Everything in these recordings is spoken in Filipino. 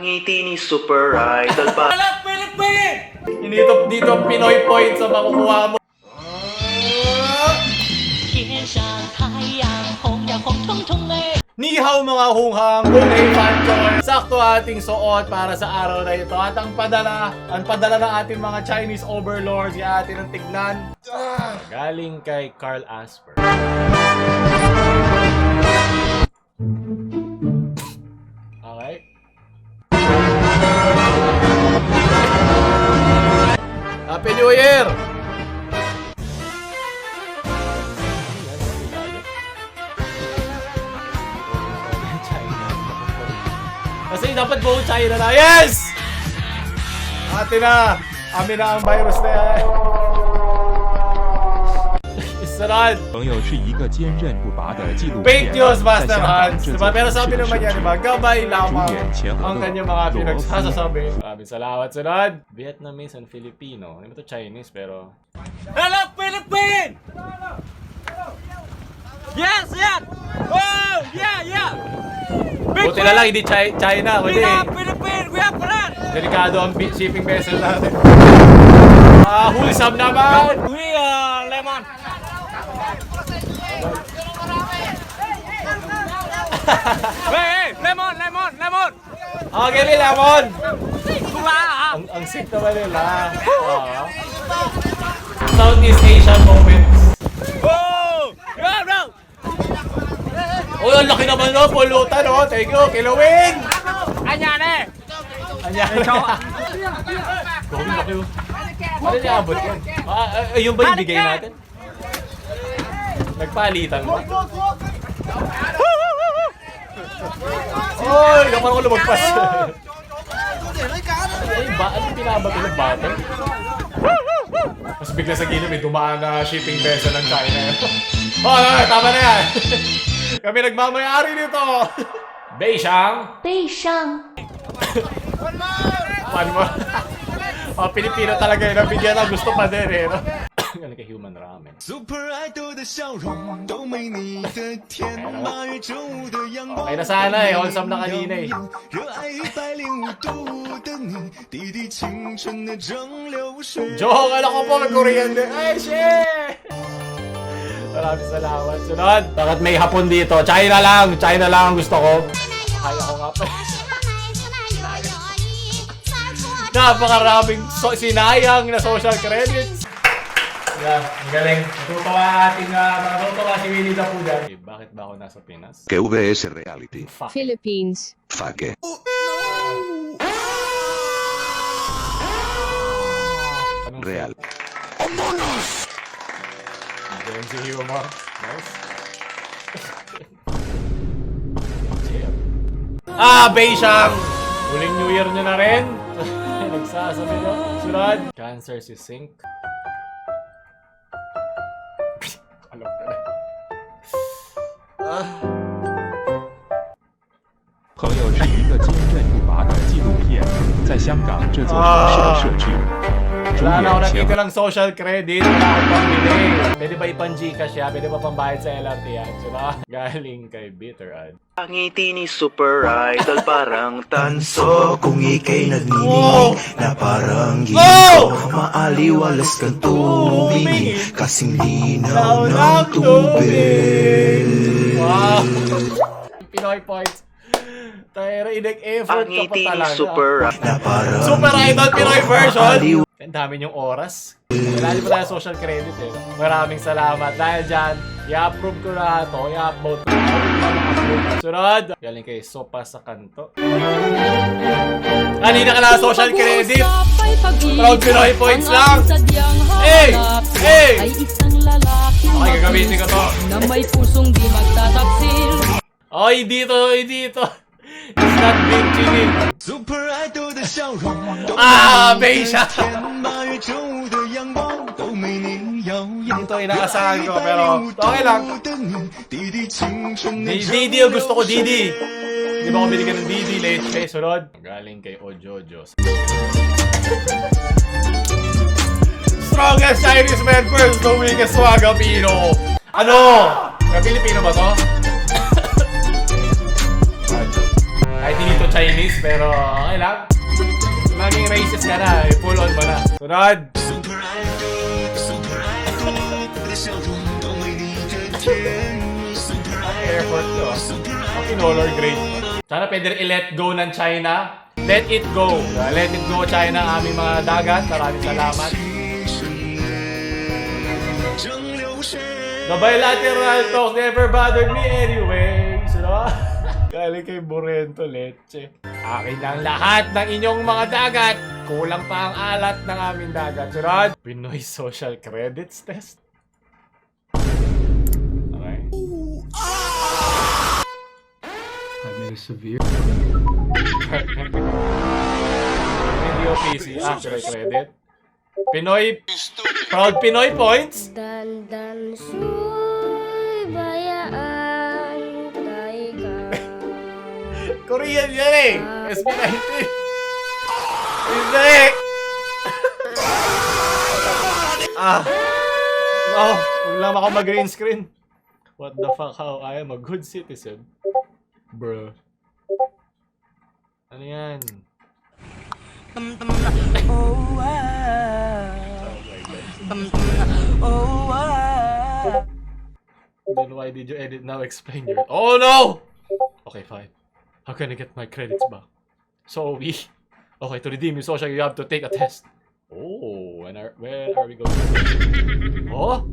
ngiti ni Super Idol ba? Tagalog, Philippine! Initop dito ang Pinoy points sa makukuha mo. Ni hao mga hunghang, kulay panchoy. Sakto ating suot para sa araw na ito. At ang padala ng ating mga Chinese overlords, yung atin ang tignan. Galing kay Carl Asper. Okay. Happy New Year! Kasi dapat buong China na. Yes! Ate na! Amin na ang virus na yan. Isarad! Fake news, Master Hans! Diba? Pero sabi naman yan, diba? Gabay lamang ang kanyang mga pinagsasasabi. Maraming salamat, sunod! Vietnamese and Filipino. Hindi mo ito Chinese, pero... Hello, Philippine! Yes, yes! Oh, yeah, yeah! Buti na lang, hindi China. We are Philippine! We are friends! Delikado ang shipping vessel natin. Wholesome naman! We are lemon! Hey! Lemon! Lemon! Lemon! Okay, may lemon! Ang sick naman nila. Southeast Asian moments. Oh! Go, go! Oh, ang laki naman no, pulutan no. Thank you, kilawin! Anyane! Anyane! Gawin laki mo. Ano niya abot yan? Yung ba yung bigay natin? Nagpalitan mo. Oy! Kapag ko lumagpas. Ano yung pinabato ng bata? Mas bigla sa gilid may dumaan na shipping vessel ng China. Oh, tama na yan! Kami nagmamayari nito! Beishang! Beishang! One more! Oh, Pilipino talaga yun. Nabigyan na gusto pa din eh. No? Galing kay Human Ramen. Okay na sana eh. Wholesome na kanina eh. Joke! Alam ko po mag-Korean din. Ay, shit! Maraming salamat. Sunod! Bakit may hapon dito? China lang! China lang ang gusto ko. Kaya ko nga pa. Napakaraming sinayang na social credits. Yeah, ang galing. Natutuwa si Winnie the Pooh dyan. Okay, bakit ba ako nasa Pinas? QVS Reality. Fuck. Philippines. Fuck. Real. Ganyan si humor. Nice. Beishang! Huling New Year nyo na rin. Nagsasabi nyo. Sunod. Cancer si Sink. Alam ka na. 朋友是一个坚韧不拔的纪录片，在香港这座城市的摄制。 Wala na ako nakita lang social credit. Wala akong pambili. Pwede ba ipang-Gcash siya? Pwede ba pambayad sa LRT yan? Diba? Galing kay Bitter Ad. Ang ngiti ni Super Idol parang tanso. Kung ika'y nagniningning na parang ginto, maaliwalas kang tubig, kasing linaw ng tubig. Wow! Pinoy points. Tayo, inag-effort ka pa talaga. Super Idol Pinoy version. Ang dami niyong oras. Wala pa tayo social credit eh. Maraming salamat. Dahil dyan, i-approve ko na ito. I-upload ko na ito. Sunod. Galing kay Sopa sa Kanto. Kanina ka na social credit. Proud Pinoy points lang. Hey! Hey! Okay, gagamitin ko to. Na may pusong di magtataksil. Oy, dito, dito. It's not being cheating. Beishang! Ito inaasahan ko, pero okay lang. Didi yung gusto ko, Didi. Di ba ako binigyan ng Didi late pay? Sunod. Galing kay Ojojo. Strongest Chinese man first, the weakest Swagapino. Ano? Filipino ba to? Kahit hindi to Chinese, pero okay lang. Maging racist ka na, full on mo na. Sunod! Airport to ah. Pinoy grade. Sana pwede rin i-let go ng China. Let it go. Let it go China ang aming mga dagat. Maraming salamat. The bilateral talks never bothered me anyway. So, galing kay Borento Leche. Akin ang lahat ng inyong mga dagat. Kulang pa ang alat ng aming dagat. Sunod. Pinoy Social Credits Test. Okay. I made a severe. Hindi PC. Actual credit. Pinoy. Proud Pinoy points. Dandan suy bayaan taiga. Korean yan eh. SB19. Hindi. No. Huwag lang ako mag-green screen. What the fuck? How I am a good citizen. Bro. Ano yan? Then why did you edit now? Explain your... Oh no! Okay, fine. How can I get my credits back? So we... Okay, to redeem your social, you have to take a test. Oh, where are we going? Oh?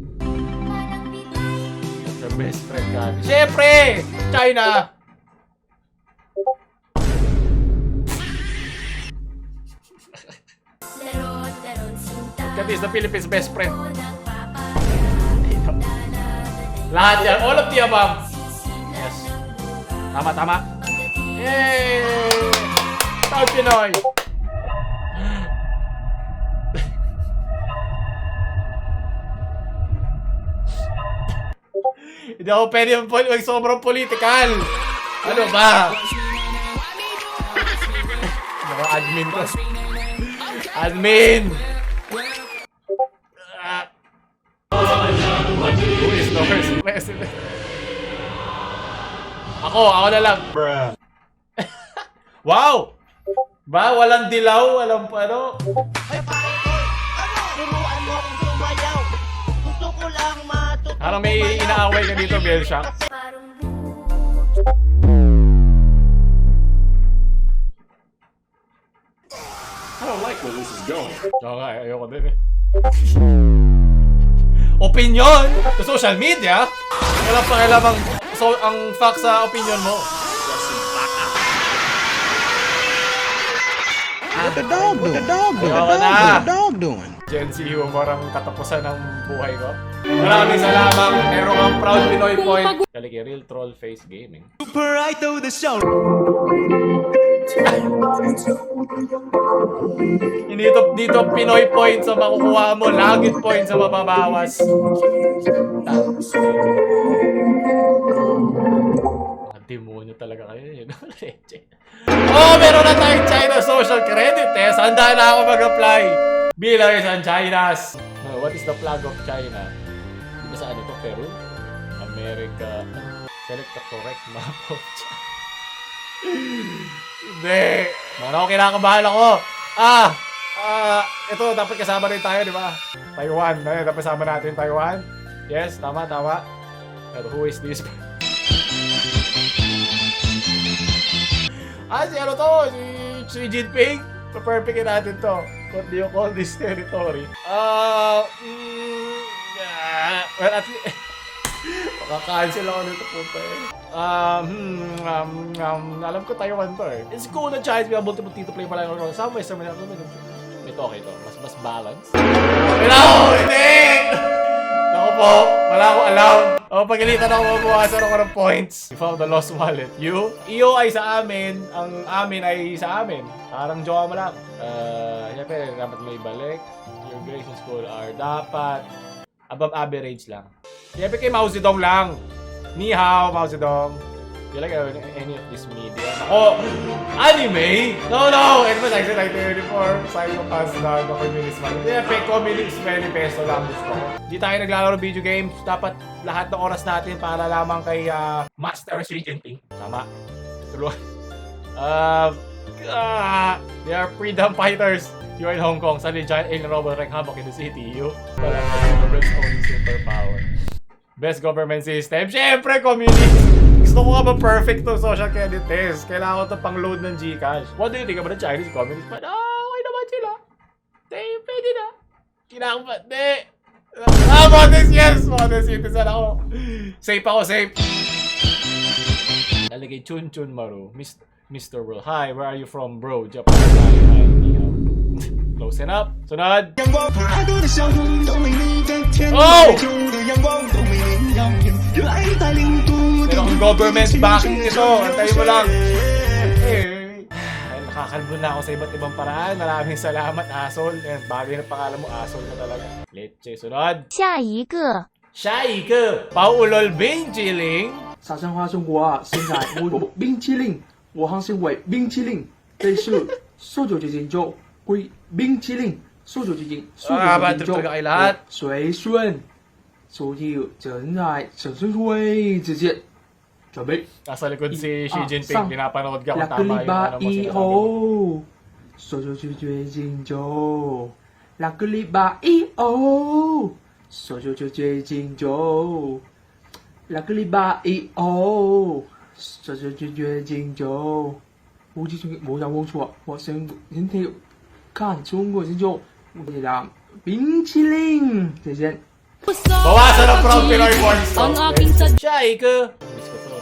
Your best friend ka. Siyempre! China! That is the Philippines' best friend. Lahat yan. All of the above. Yes. Tama, tama. Yay! Proud Pinoy! Hindi ako pwede mag sobrang political. Ano ba? Mga admin ko. Admin! Who is the first president? Ako na lang. Bruh. Wow! Ba, walang dilaw, walang ano. Parang may inaaway ka dito, Bielshock. I don't like where this is going. Okay, ayoko din eh. Opinion sa social media? Walang pakialam ang fact sa opinion mo. What the dog doing? What the dog doing? Ayoko na. What the dog doing? Gen Z humor ang katapusan ng buhay ko. Maraming salamat. Meron kang proud Pinoy point. Kaliki, real troll face gaming. Super Idol the show. Hindi dito Pinoy points ang makukuha mo, lagit points ang mababawas. Mga demonyo talaga kayo eh. Oh, meron na tayong China social credit test. Handa na ako mag-apply. Bilang isang Chinas. What is the flag of China? Di ba saan ito? Peru? America? Select the correct map of China. Hindi. Mana ako kinakabahan ako. Ito dapat kasama rin tayo, di ba? Taiwan. Dapat kasama natin Taiwan. Yes, tama, tama. Pero who is this? Si ano to? Si Xi Jinping? Pa-perfectin natin to. What do you call this territory? Well, at least... Makaka-cancel ako nito punta eh. Alam ko Taiwan to eh. It's cool na Chinese, we have multiple to play pala ako. Some Western, ito okay to. Mas balance. No! Hindi! Ako po, wala akong alam. Pagalitan ako, mabawasan ako ng points. We found the lost wallet. Iyo ay sa amin, ang amin ay sa amin. Parang jowa mo lang. Siyempre, dapat may balik. Your grades in school are dapat above average lang. Siyempre kay Mao Zedong lang. Ni hao, Mao Zedong. Do you like any of this media? Ako, anime? No! It was actually like 34. Psychopaths na the communist man. Siyempre, communist manifesto lang gusto ko. Di tayo naglalaro video games. Dapat lahat ng oras natin para lamang kay Master Xi Jinping. Tama. Tuloy. They are freedom fighters. You are in Hong Kong. Suddenly, giant alien robot wreak havoc in the city. You wala the government's only superpower. Best government system? Siyempre, communist! Gusto ko nga ba perfect to social credit test? Kailangan ko ito pang-load ng Gcash. What do you think about the Chinese communist? But, okay naman sila. Pwede na. Kailangan ba? Modest, yes! Modest citizen ako. Safe ako, safe. Nalagay Chun Chun Maru. Mr. World. Hi, where are you from, bro? Japan. Hi, ni hao. Close enough. Sunod. Oh! Pero kung government backing ito, antayin mo lang. Nakakalbo na ako sa iba't ibang paraan. Maraming salamat, Asol. Bagay na pangalan mo, Asol na talaga. Leche. Sunod. 下一个 PaoLUL 冰淇淋。沙县话中国啊，现在我冰淇淋，我行是为冰淇淋，这是数九九斤就归冰淇淋，数九九斤，数九九斤就随顺，所以正在省省会之间准备。 Nasa likod si Xi Jinping, pinapanood ka kung 两个 tama 礼 yung 拜 ano mo 以 sinasabi mo. 后，数九九决定就两个礼拜以后，数九九决定就。 两个礼拜以后，这就决定就，我就是我想问错，我身体看中国人就为了冰淇淋这些。 Bawasan ang from Pinoy porn Ang star. aking sad... Shaika! Miss ko to.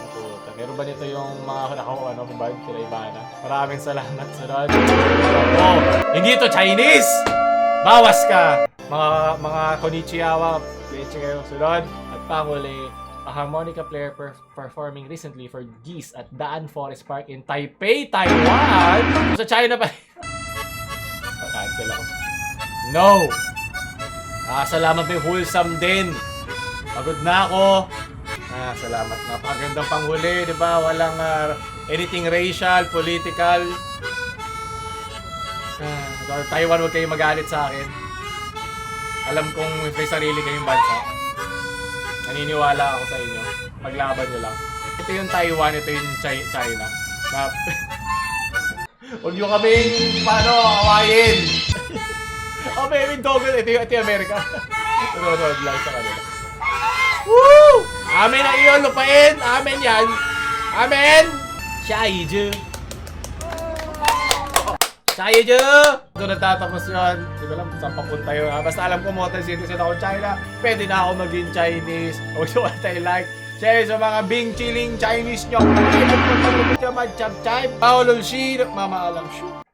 Meron ba nito yung mga ano kung bakit sila iba na? Maraming salamat. Sunod. Oh, hindi to Chinese! Bawas ka! Mga konnichiwa. Leche kayo. Sunod. At panguli, a harmonica player performing recently for Geese at Daan Forest Park in Taipei, Taiwan. Sa China pa. Cancel ako. No! Salamat may wholesome din. Pagod na ako. Salamat. Napakagandang panghuli, di ba? Walang anything racial, political. Taiwan, huwag kayong magalit sa akin. Alam kong may sarili kayong bansa. Naniniwala ako sa inyo. Maglaban nyo lang. Ito yung Taiwan, ito yung China. Huwag nyo kaming awayin. Oh, may doggle. Ito yung Amerika. Sunod lang sa kanila. Woo! Amen ang iyon, lupain. Amen yan. Amen! Shaiju. Shaiju! Doon natatapos yun. Hindi ko alam saan papunta yun. Basta alam ko modern citizen ako China. Pwede na ako maging Chinese. Huwag nyo tayo like. Share sa mga bing chilling Chinese nyo. PaoLUL Shi. Mama alam. Shoot.